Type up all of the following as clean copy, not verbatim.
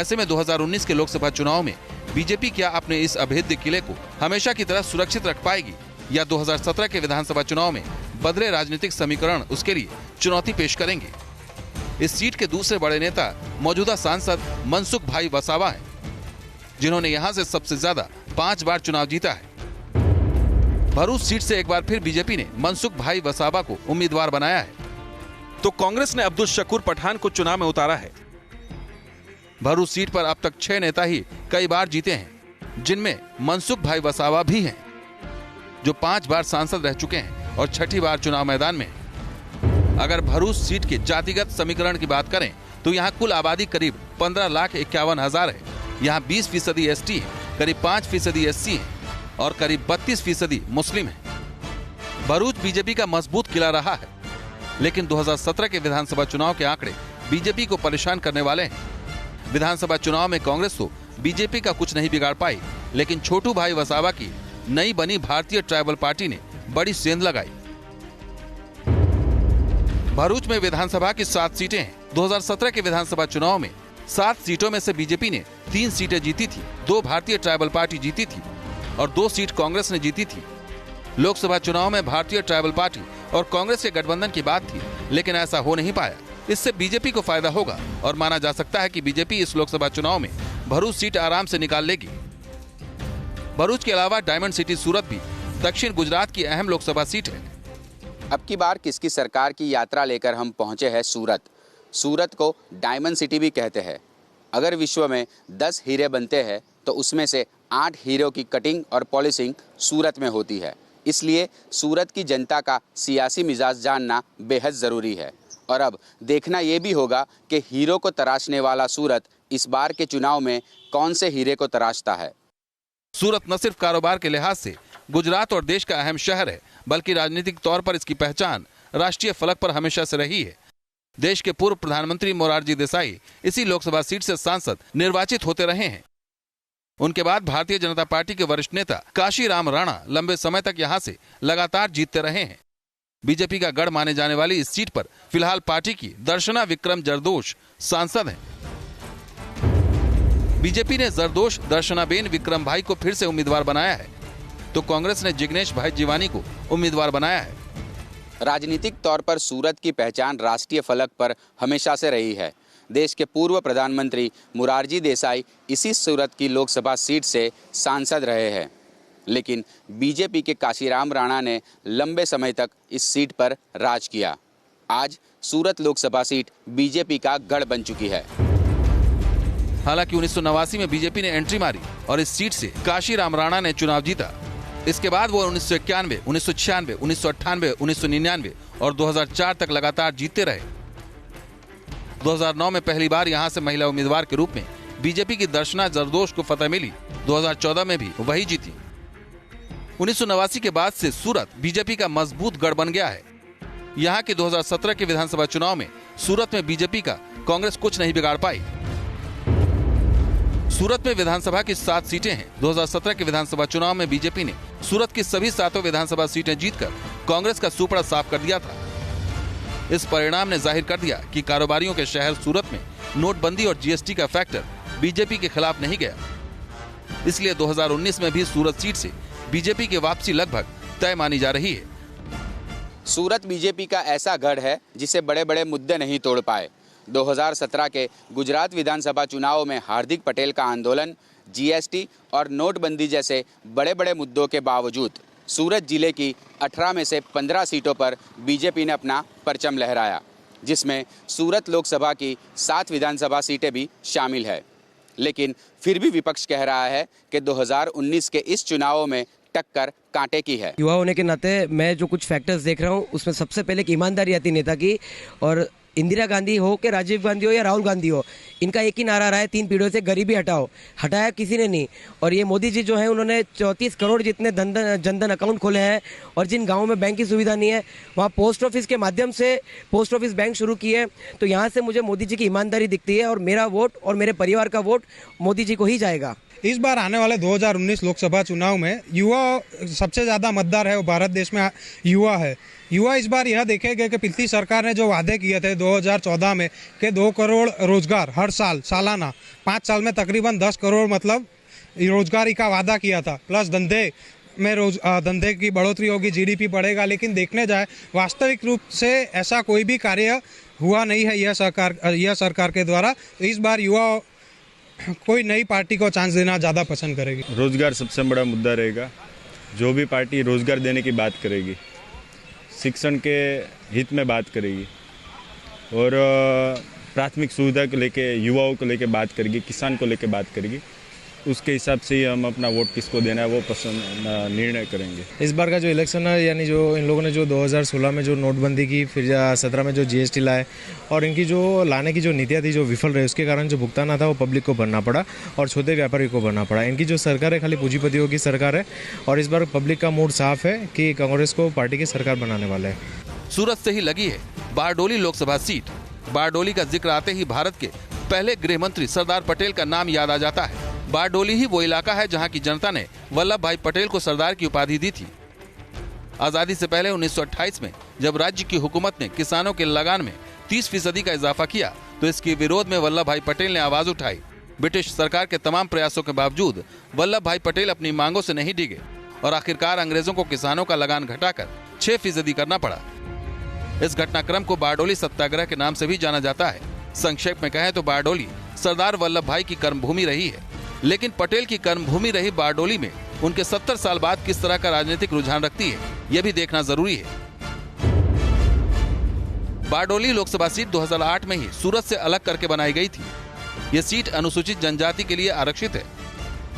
ऐसे में 2019 के लोकसभा चुनाव में बीजेपी क्या अपने इस अभेद्य किले को हमेशा की तरह सुरक्षित रख पाएगी, या 2017 के विधानसभा चुनाव में बदले राजनीतिक समीकरण उसके लिए चुनौती पेश करेंगे। इस सीट के दूसरे बड़े नेता मौजूदा सांसद मनसुख भाई वसावा हैं, जिन्होंने यहां से सबसे ज्यादा 5 बार चुनाव जीता है। भरूच सीट से एक बार फिर बीजेपी ने मनसुख भाई वसावा को उम्मीदवार बनाया है, तो कांग्रेस ने अब्दुल शकूर पठान को चुनाव में उतारा है। भरूच सीट पर अब तक 6 नेता ही कई बार जीते हैं, जिनमें मनसुख भाई वसावा भी हैं, जो 5 बार सांसद रह चुके हैं और 6ठी बार चुनाव मैदान में। अगर भरूच सीट के जातिगत समीकरण की बात करें तो यहाँ कुल आबादी करीब 15,51,000 है। यहाँ 20% ST है, करीब 5% SC है और करीब 32% मुस्लिम है। भरूच बीजेपी का मजबूत किला रहा है, लेकिन 2017 के विधानसभा चुनाव के आंकड़े बीजेपी को परेशान करने वाले हैं। विधानसभा चुनाव में कांग्रेस तो बीजेपी का कुछ नहीं बिगाड़ पाई, लेकिन छोटू भाई वसावा की नई बनी भारतीय ट्राइबल पार्टी ने बड़ी सेंध लगाई। भरूच में विधानसभा की 7 सीटें हैं। 2017 के विधानसभा चुनाव में 7 सीटों में से बीजेपी ने 3 सीटें जीती थी, 2 भारतीय ट्राइबल पार्टी जीती थी और 2 सीट कांग्रेस ने जीती थी। लोकसभा चुनाव में भारतीय ट्राइबल पार्टी और कांग्रेस के गठबंधन की बात थी, लेकिन ऐसा हो नहीं पाया। इससे बीजेपी को फायदा होगा और माना जा सकता है कि बीजेपी इस लोकसभा चुनाव में भरूच सीट आराम से निकाल लेगी। भरूच के अलावा डायमंड सिटी सूरत भी दक्षिण गुजरात की अहम लोकसभा सीट है। अब की बार किसकी सरकार की यात्रा लेकर हम पहुंचे हैं सूरत। सूरत को डायमंड सिटी भी कहते हैं। अगर विश्व में 10 हीरे बनते हैं तो उसमें से 8 हीरो की कटिंग और पॉलिशिंग सूरत में होती है। इसलिए सूरत की जनता का सियासी मिजाज जानना बेहद ज़रूरी है। और अब देखना ये भी होगा कि हीरो को तराशने वाला सूरत इस बार के चुनाव में कौन से हीरे को तराशता है। सूरत न सिर्फ कारोबार के लिहाज से गुजरात और देश का अहम शहर है, बल्कि राजनीतिक तौर पर इसकी पहचान राष्ट्रीय फलक पर हमेशा से रही है। देश के पूर्व प्रधानमंत्री मोरारजी देसाई इसी लोकसभा सीट से सांसद निर्वाचित होते रहे हैं। उनके बाद भारतीय जनता पार्टी के वरिष्ठ नेता काशीराम राणा लंबे समय तक यहां से लगातार जीतते रहे हैं। बीजेपी का गढ़ माने जाने वाली इस सीट पर फिलहाल पार्टी की दर्शना विक्रम जरदोश सांसद हैं। बीजेपी ने जरदोश दर्शनाबेन विक्रम भाई को फिर से उम्मीदवार बनाया है, तो कांग्रेस ने जिग्नेश भाई जीवानी को उम्मीदवार बनाया है। राजनीतिक तौर पर सूरत की पहचान राष्ट्रीय फलक पर हमेशा से रही है। देश के पूर्व प्रधानमंत्री मोरारजी देसाई इसी सूरत की लोकसभा सीट से सांसद रहे हैं, लेकिन बीजेपी के काशीराम राणा ने लंबे समय तक इस सीट पर राज किया। आज सूरत लोकसभा सीट बीजेपी का गढ़ बन चुकी है। हालांकि 1989 में बीजेपी ने एंट्री मारी और इस सीट से काशीराम राणा ने चुनाव जीता। इसके बाद वो 1991, 1996, 1998, 1999 और 2004 तक लगातार जीतते रहे। 2009 में पहली बार यहां से महिला उम्मीदवार के रूप में बीजेपी की दर्शना जरदोश को फतह मिली। 2014 में भी वही जीती। 1989 के बाद से सूरत बीजेपी का मजबूत गढ़ बन गया है। यहाँ के 2017 के विधानसभा चुनाव में सूरत में बीजेपी का कांग्रेस कुछ नहीं बिगाड़ पाई। सूरत में विधानसभा की 7 सीटें हैं। 2017 के विधानसभा चुनाव में बीजेपी ने सूरत की सभी 7 विधानसभा सीटें जीतकर कांग्रेस का सुपड़ा साफ कर दिया था। इस परिणाम ने जाहिर कर दिया कि कारोबारियों के शहर सूरत में नोटबंदी और GST का फैक्टर बीजेपी के खिलाफ नहीं गया। इसलिए 2019 में भी सूरत सीट से बीजेपी की वापसी लगभग तय मानी जा रही है। सूरत बीजेपी का ऐसा गढ़ है जिसे बड़े बड़े मुद्दे नहीं तोड़ पाए। 2017 के गुजरात विधानसभा चुनाव में हार्दिक पटेल का आंदोलन, GST और नोटबंदी जैसे बड़े बड़े मुद्दों के बावजूद सूरत जिले की 18 में से 15 सीटों पर बीजेपी ने अपना परचम लहराया, जिसमें सूरत लोकसभा की 7 विधानसभा सीटें भी शामिल है। लेकिन फिर भी विपक्ष कह रहा है कि 2019 के इस चुनाव में टक्कर कांटे की है। युवा होने के नाते मैं जो कुछ फैक्टर्स देख रहा हूँ उसमें सबसे पहले एक ईमानदारी आती नेता की। और इंदिरा गांधी हो कि राजीव गांधी हो या राहुल गांधी हो, इनका एक ही नारा रहा है 3 पीढ़ियों से, गरीबी हटाओ। हटाया किसी ने नहीं। और ये मोदी जी जो है उन्होंने 34 करोड़ जितने जनधन अकाउंट खोले हैं और जिन गाँवों में बैंक की सुविधा नहीं है वहाँ पोस्ट ऑफिस के माध्यम से पोस्ट ऑफिस बैंक शुरू की है। तो यहाँ से मुझे मोदी जी की ईमानदारी दिखती है और मेरा वोट और मेरे परिवार का वोट मोदी जी को ही जाएगा। इस बार आने वाले 2019 लोकसभा चुनाव में युवा सबसे ज़्यादा मतदार है, वो भारत देश में युवा है। युवा इस बार यह देखेंगे कि पिछली सरकार ने जो वादे किए थे 2014 में कि 2 करोड़ रोजगार हर साल सालाना, 5 साल में तकरीबन 10 करोड़ मतलब रोजगारी का वादा किया था, प्लस धंधे की बढ़ोतरी होगी, जीडीपी बढ़ेगा। लेकिन देखने जाए वास्तविक रूप से ऐसा कोई भी कार्य हुआ नहीं है यह सरकार के द्वारा। तो इस बार युवा कोई नई पार्टी को चांस देना ज़्यादा पसंद करेगी। रोजगार सबसे बड़ा मुद्दा रहेगा। जो भी पार्टी रोजगार देने की बात करेगी, शिक्षण के हित में बात करेगी और प्राथमिक सुविधा को लेके, युवाओं को लेके बात करेगी, किसान को लेके बात करेगी, उसके हिसाब से ही हम अपना वोट किसको देना है वो निर्णय करेंगे। इस बार का जो इलेक्शन है, यानी जो इन लोगों ने जो 2016 में जो नोटबंदी की, फिर 17 में जो जीएसटी लाए और इनकी जो लाने की जो नीतियाँ थी जो विफल रहे, उसके कारण जो भुगतान था वो पब्लिक को भरना पड़ा और छोटे व्यापारी को भरना पड़ा। इनकी जो सरकार है खाली पूंजीपतियों की सरकार है और इस बार पब्लिक का मूड साफ है कि कांग्रेस को पार्टी की सरकार बनाने वाले हैं। सूरत से ही लगी है बारडोली लोकसभा सीट। बारडोली का जिक्र आते ही भारत के पहले गृह मंत्री सरदार पटेल का नाम याद आ जाता है। बारडोली ही वो इलाका है जहां की जनता ने वल्लभ भाई पटेल को सरदार की उपाधि दी थी। आजादी से पहले 1928 में जब राज्य की हुकूमत ने किसानों के लगान में 30% का इजाफा किया तो इसके विरोध में वल्लभ भाई पटेल ने आवाज उठाई। ब्रिटिश सरकार के तमाम प्रयासों के बावजूद वल्लभ भाई पटेल अपनी मांगों से नहीं डिगे और आखिरकार अंग्रेजों को किसानों का लगान घटाकर 6% करना पड़ा। इस घटनाक्रम को बारडोली सत्याग्रह के नाम से भी जाना जाता है। संक्षेप में कहें तो बारडोली सरदार वल्लभ भाई की कर्मभूमि रही है, लेकिन पटेल की कर्मभूमि रही बारडोली में उनके 70 साल बाद किस तरह का राजनीतिक रुझान रखती है, यह भी देखना जरूरी है। बारडोली लोकसभा सीट 2008 में ही सूरत से अलग करके बनाई गई थी। यह सीट अनुसूचित जनजाति के लिए आरक्षित है।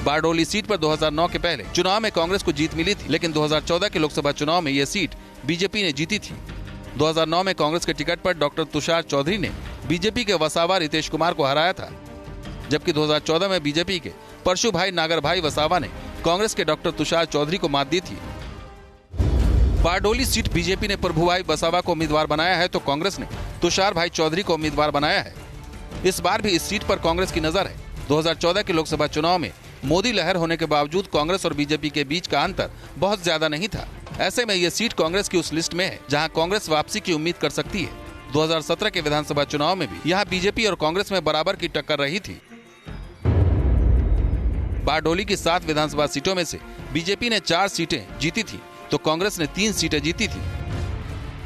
बारडोली सीट पर 2009 के पहले चुनाव में कांग्रेस को जीत मिली थी, लेकिन 2014 के लोकसभा चुनाव में यह सीट बीजेपी ने जीती थी। 2009 में कांग्रेस के टिकट पर डॉक्टर तुषार चौधरी ने बीजेपी के वसावा रितेश कुमार को हराया था, जबकि 2014 में बीजेपी के परशु भाई नागर भाई वसावा ने कांग्रेस के डॉक्टर तुषार चौधरी को मात दी थी। बारडोली सीट बीजेपी ने प्रभु भाई वसावा को उम्मीदवार बनाया है तो कांग्रेस ने तुषार भाई चौधरी को उम्मीदवार बनाया है। इस बार भी इस सीट पर कांग्रेस की नजर है। 2014 के लोकसभा चुनाव में मोदी लहर होने के बावजूद कांग्रेस और बीजेपी के बीच का अंतर बहुत ज्यादा नहीं था। ऐसे में यह सीट कांग्रेस की उस लिस्ट में है जहां कांग्रेस वापसी की उम्मीद कर सकती है। 2017 के विधानसभा चुनाव में भी यहां बीजेपी और कांग्रेस में बराबर की टक्कर रही थी। बारडोली की 7 विधानसभा सीटों में से बीजेपी ने 4 सीटें जीती थी तो कांग्रेस ने 3 सीटें जीती थी।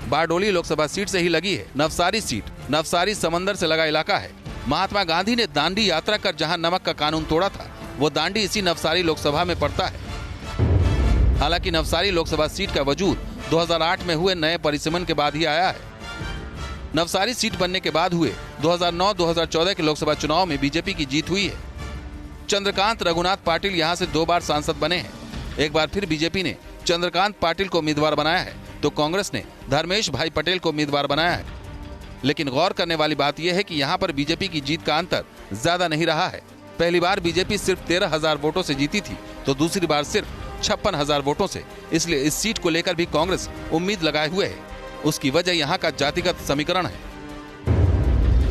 बारडोली लोकसभा सीट से ही लगी है नवसारी सीट। नवसारी समंदर से लगा इलाका है। महात्मा गांधी ने दांडी यात्रा कर जहां नमक का कानून तोड़ा था, वो दांडी इसी नवसारी लोकसभा में पड़ता है। हालांकि नवसारी लोकसभा सीट का वजूद 2008 में हुए नए परिसीमन के बाद ही आया है। नवसारी सीट बनने के बाद हुए 2009-2014 के लोकसभा चुनाव में बीजेपी की जीत हुई है। चंद्रकांत रघुनाथ पाटिल यहां से 2 बार सांसद बने हैं। एक बार फिर बीजेपी ने चंद्रकांत पाटिल को उम्मीदवार बनाया है तो कांग्रेस ने धर्मेश भाई पटेल को उम्मीदवार बनाया है। लेकिन गौर करने वाली बात यह है कि यहां पर बीजेपी की जीत का अंतर ज्यादा नहीं रहा है। पहली बार बीजेपी सिर्फ 13,000 वोटों से जीती थी तो दूसरी बार सिर्फ 56,000 वोटों से। इसलिए इस सीट को लेकर भी कांग्रेस उम्मीद लगाए हुए है। उसकी वजह यहाँ का जातिगत समीकरण है।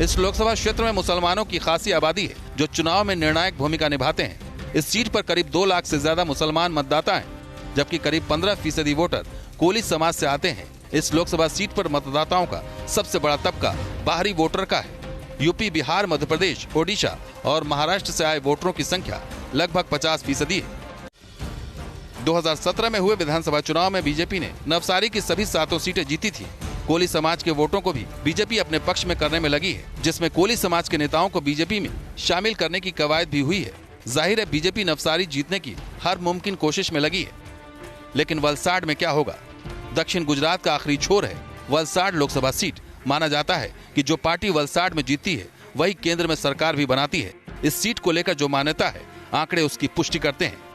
इस लोकसभा क्षेत्र में मुसलमानों की खासी आबादी है जो चुनाव में निर्णायक भूमिका निभाते हैं। इस सीट पर करीब 2 लाख से ज्यादा मुसलमान मतदाता हैं, जबकि करीब 15% वोटर कोली समाज से आते हैं। इस लोकसभा सीट पर मतदाताओं का सबसे बड़ा तबका बाहरी वोटर का है। यूपी, बिहार, मध्य प्रदेश, ओडिशा और महाराष्ट्र से आए वोटरों की संख्या लगभग 50% है। 2017 में हुए विधानसभा चुनाव में बीजेपी ने नवसारी की सभी 7 सीटें जीती थी। कोली समाज के वोटों को भी बीजेपी अपने पक्ष में करने में लगी है, जिसमें कोली समाज के नेताओं को बीजेपी में शामिल करने की कवायद भी हुई है। जाहिर है बीजेपी नवसारी जीतने की हर मुमकिन कोशिश में लगी है। लेकिन वलसाड में क्या होगा? दक्षिण गुजरात का आखिरी छोर है वलसाड लोकसभा सीट। माना जाता है कि जो पार्टी वलसाड में जीतती है वही केंद्र में सरकार भी बनाती है। इस सीट को लेकर जो मान्यता है, आंकड़े उसकी पुष्टि करते हैं।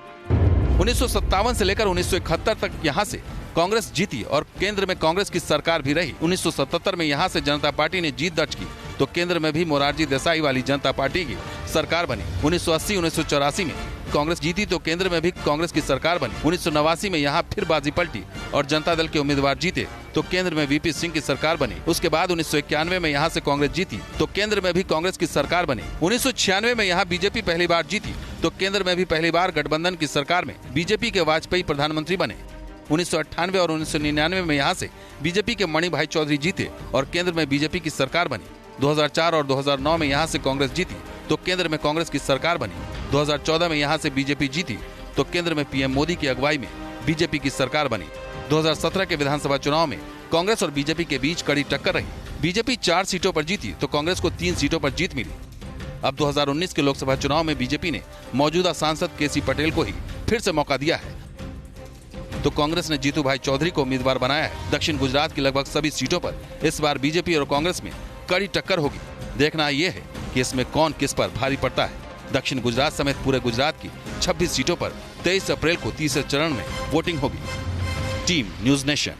1957 से लेकर 1971 तक यहाँ से कांग्रेस जीती और केंद्र में कांग्रेस की सरकार भी रही। 1977 में यहाँ से जनता पार्टी ने जीत दर्ज की तो केंद्र में भी मोरारजी देसाई वाली जनता पार्टी की सरकार बनी। 1980-1984 में कांग्रेस जीती तो केंद्र में भी कांग्रेस की सरकार बनी। 1989 में यहाँ फिर बाजी पलटी और जनता दल के उम्मीदवार जीते तो केंद्र में वीपी सिंह की सरकार बनी। उसके बाद 1991 में यहाँ से कांग्रेस जीती तो केंद्र में भी कांग्रेस की सरकार बनी। 1996 में यहाँ बीजेपी पहली बार जीती तो केंद्र में भी पहली बार गठबंधन की सरकार में बीजेपी के वाजपेयी प्रधानमंत्री बने। 1998 और 1999 में यहाँ से बीजेपी के मणिभाई चौधरी जीते और केंद्र में बीजेपी की सरकार बनी। 2004 और 2009 में यहाँ से कांग्रेस जीती तो केंद्र में कांग्रेस की सरकार बनी। 2014 में यहाँ से बीजेपी जीती तो केंद्र में पीएम मोदी की अगुवाई में बीजेपी की सरकार बनी। 2017 के विधानसभा चुनाव में कांग्रेस और बीजेपी के बीच कड़ी टक्कर रही। बीजेपी 4 सीटों पर जीती तो कांग्रेस को 3 सीटों पर जीत मिली। अब 2019 के लोकसभा चुनाव में बीजेपी ने मौजूदा सांसद केसी पटेल को ही फिर से मौका दिया है तो कांग्रेस ने जीतूभाई चौधरी को उम्मीदवार बनाया है। दक्षिण गुजरात की लगभग सभी सीटों पर इस बार बीजेपी और कांग्रेस में कड़ी टक्कर होगी। देखना यह है कि इसमें कौन किस पर भारी पड़ता है। दक्षिण गुजरात समेत पूरे गुजरात की 26 सीटों पर 23 अप्रैल को तीसरे चरण में वोटिंग होगी। Team news nation.